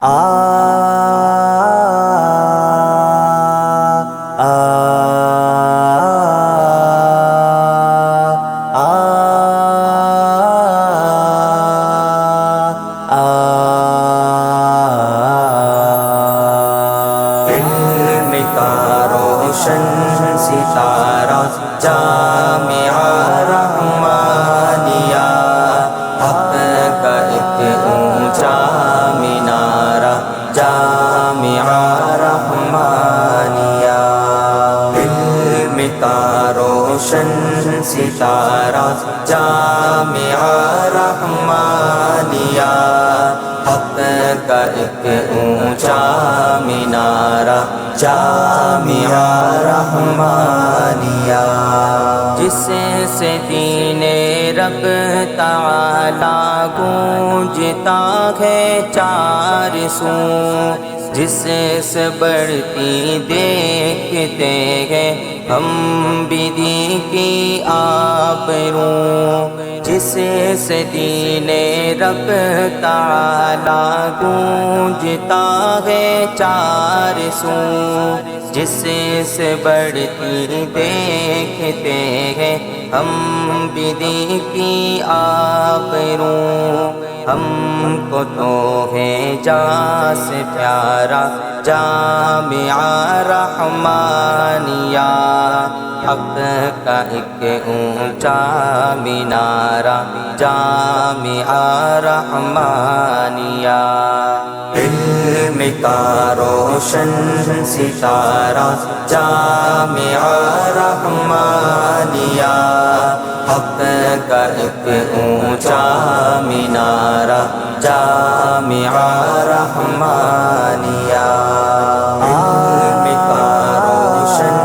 آ آ علم کا روشن ستارہ جامعہ رحمانیہ، حق کا ایک اونچا مینارہ جامعہ رحمانیہ۔ علم کا روشن ستارہ جامعہ رحمانیہ، حق کا ایک اونچا مینارہ جامعہ رحمانیہ، جس سے دین رب تعالی گونجتا ہے چار سو، جس سے بڑھتی دیکھتے ہیں ہم بدی کی آبرو، جس سے دین رب تعالی گونجتا ہے چار سو، جس سے بڑھتی دیکھتے ہیں ہم بدی کی آبرو، ہم کو تو ہے جاں سے پیارا جامعہ رحمانیہ، حق کا ایک اونچا مینارہ جامعہ رحمانیہ۔ علم کا روشن ستارہ جامعہ رحمانیہ، حق کا ایک اونچا مینارہ جامعہ رحمانیہ۔ علم کا روشن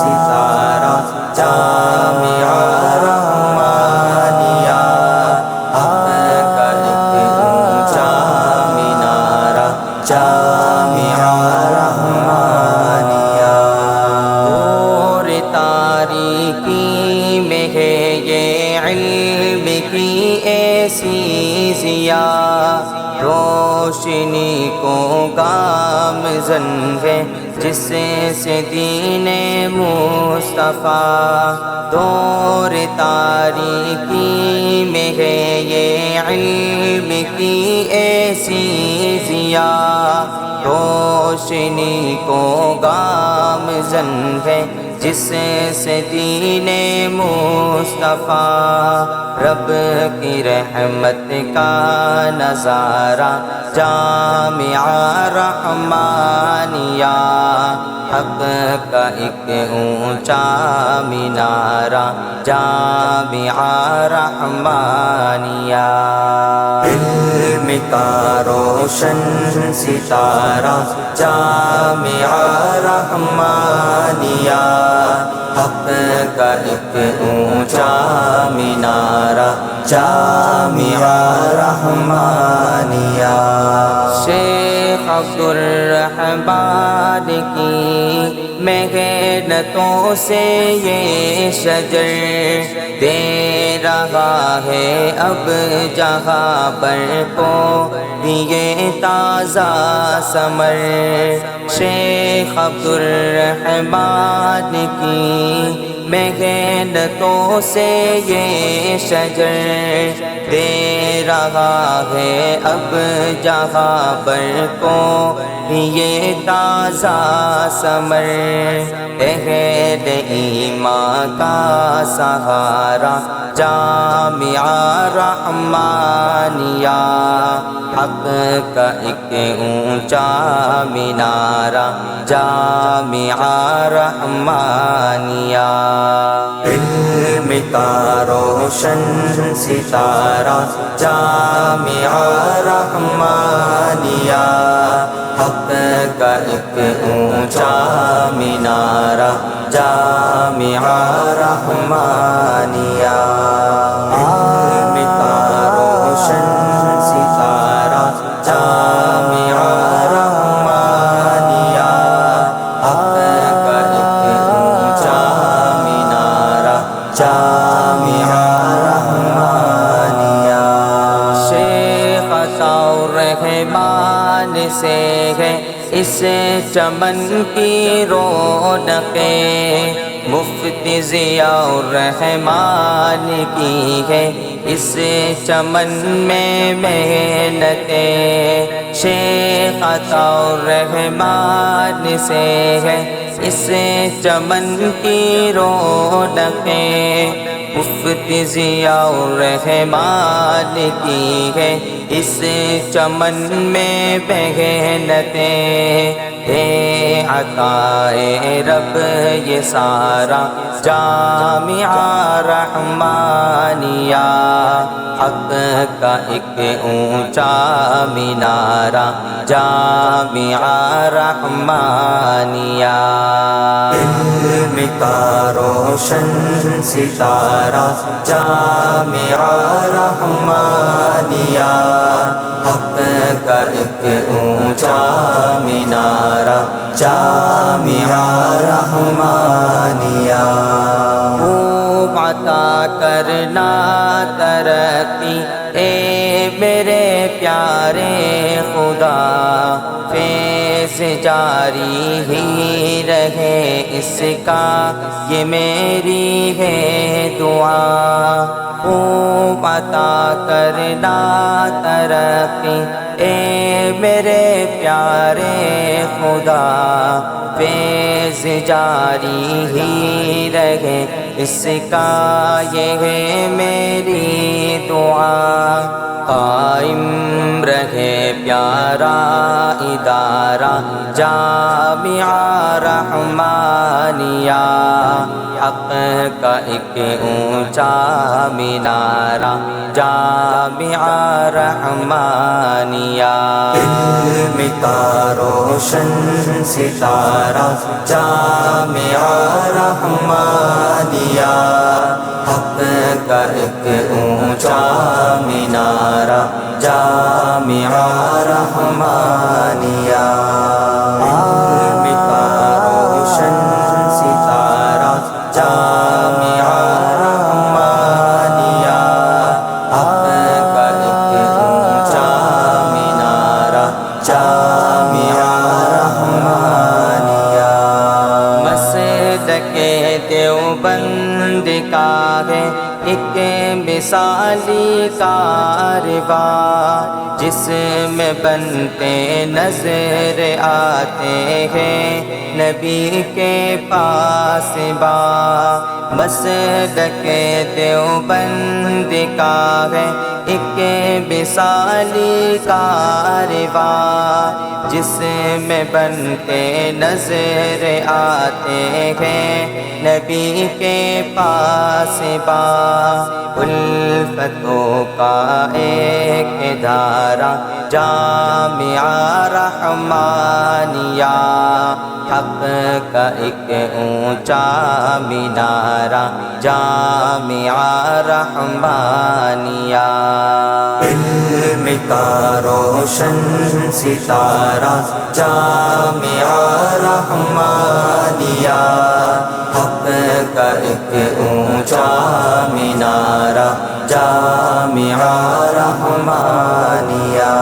ستارہ جامعہ رحمانیہ، حق کا ایک اونچا مینارہ جامعہ رحمانیہ۔ دور تاریکی میں ہے یہ علم کی ایسی ضیاء، روشنی کو گامزن ہے جس سے دین مصطفیٰ، دور تاریکی میں ہے یہ علم کی ایسی ضیاء، روشنی کو گامزن ہے جس سے دین مصطفیٰ، رب کی رحمت کا نظارہ جامعہ رحمانیہ، حق کا ایک اونچا مینارہ جامعہ رحمانیہ۔ علم کا روشن ستارہ جامعہ رحمانیہ، حق کا ایک اونچا مینارہ جامعہ رحمانیہ۔ شیخ عبدالرحمن کی محنتوں سے یہ شجر دے رہا ہے اب جہاں پر کو یہ تازہ ثمر، شیخ عبدالرحمن کی محنتوں سے یہ شجر دے رہا ہے اب جہاں پر کو یہ تازہ ثمر، اہل ایمان کا سہارا جامعہ رحمانیہ، حق کا ایک اونچا مینارہ جامعہ رحمانیہ۔ علم کا روشن ستارہ جامعہ رحمانیہ، حق کا ایک اونچا مینارہ جامعہ رحمانیہ۔ علم کا روشن ستارہ جامعہ رحمانیہ، حق کا ایک اونچا مینارہ جامعہ رحمانیہ۔ شیخ عطاء الرحمن سے ہے اس چمن کی رونقیں، مفتی ضیاء الرحمن کی ہے اس چمن میں محنتیں، شیخ عطا الرحمن سے ہے اس چمن کی رونقیں، مفتی ضیاء الرحمن کی ہے اس چمن میں محنتیں، اے عطائے رب یہ سارا جامعہ رحمانیہ، حق کا ایک اونچا مینارہ جامعہ رحمانیہ، علم کا روشن ستارہ جامعہ رحمانیہ، حق کا ایک اونچا مینارہ جامعہ رحمانیہ، خوب عطا کرنا ترقی اے میرے پیارے خدا، فیض جاری ہی رہے اس کا یہ میری ہے دعا، خوب عطا کرنا ترقی اے میرے پیارے خدا، فیض جاری ہی رہے اس کا یہ ہے میری دعا، قائم رہے پیارا ادارہ جامعہ رحمانیہ، حق کا ایک اونچا مینارہ جامعہ رحمانیہ، علم کا روشن ستارہ جامعہ رحمانیہ، حق کا ایک اونچا مینارہ جامعہ رحمانیہ، علم کا روشن ستارہ جامعہ رحمانیہ، حق کا ایک اونچا مینارہ جامعہ رحمانیہ، مسلک دیوبند کا ہے ایک مثالی کارواں، جس میں بنتے نظر آتے ہیں نبی کے پاس با، مسلک دیوبند کا ہے ایک مثالی کارواں، جس میں بنتے نظر آتے ہیں نبی کے پاس با، الفتوں کا ایک دھارا جامعہ رحمانیہ، حق کا ایک اونچا مینارہ جامعہ رحمانیہ، علم کا روشن ستارہ جامعہ رحمانیہ، حق کا ایک اونچا مینارہ جامعہ رحمانیہ۔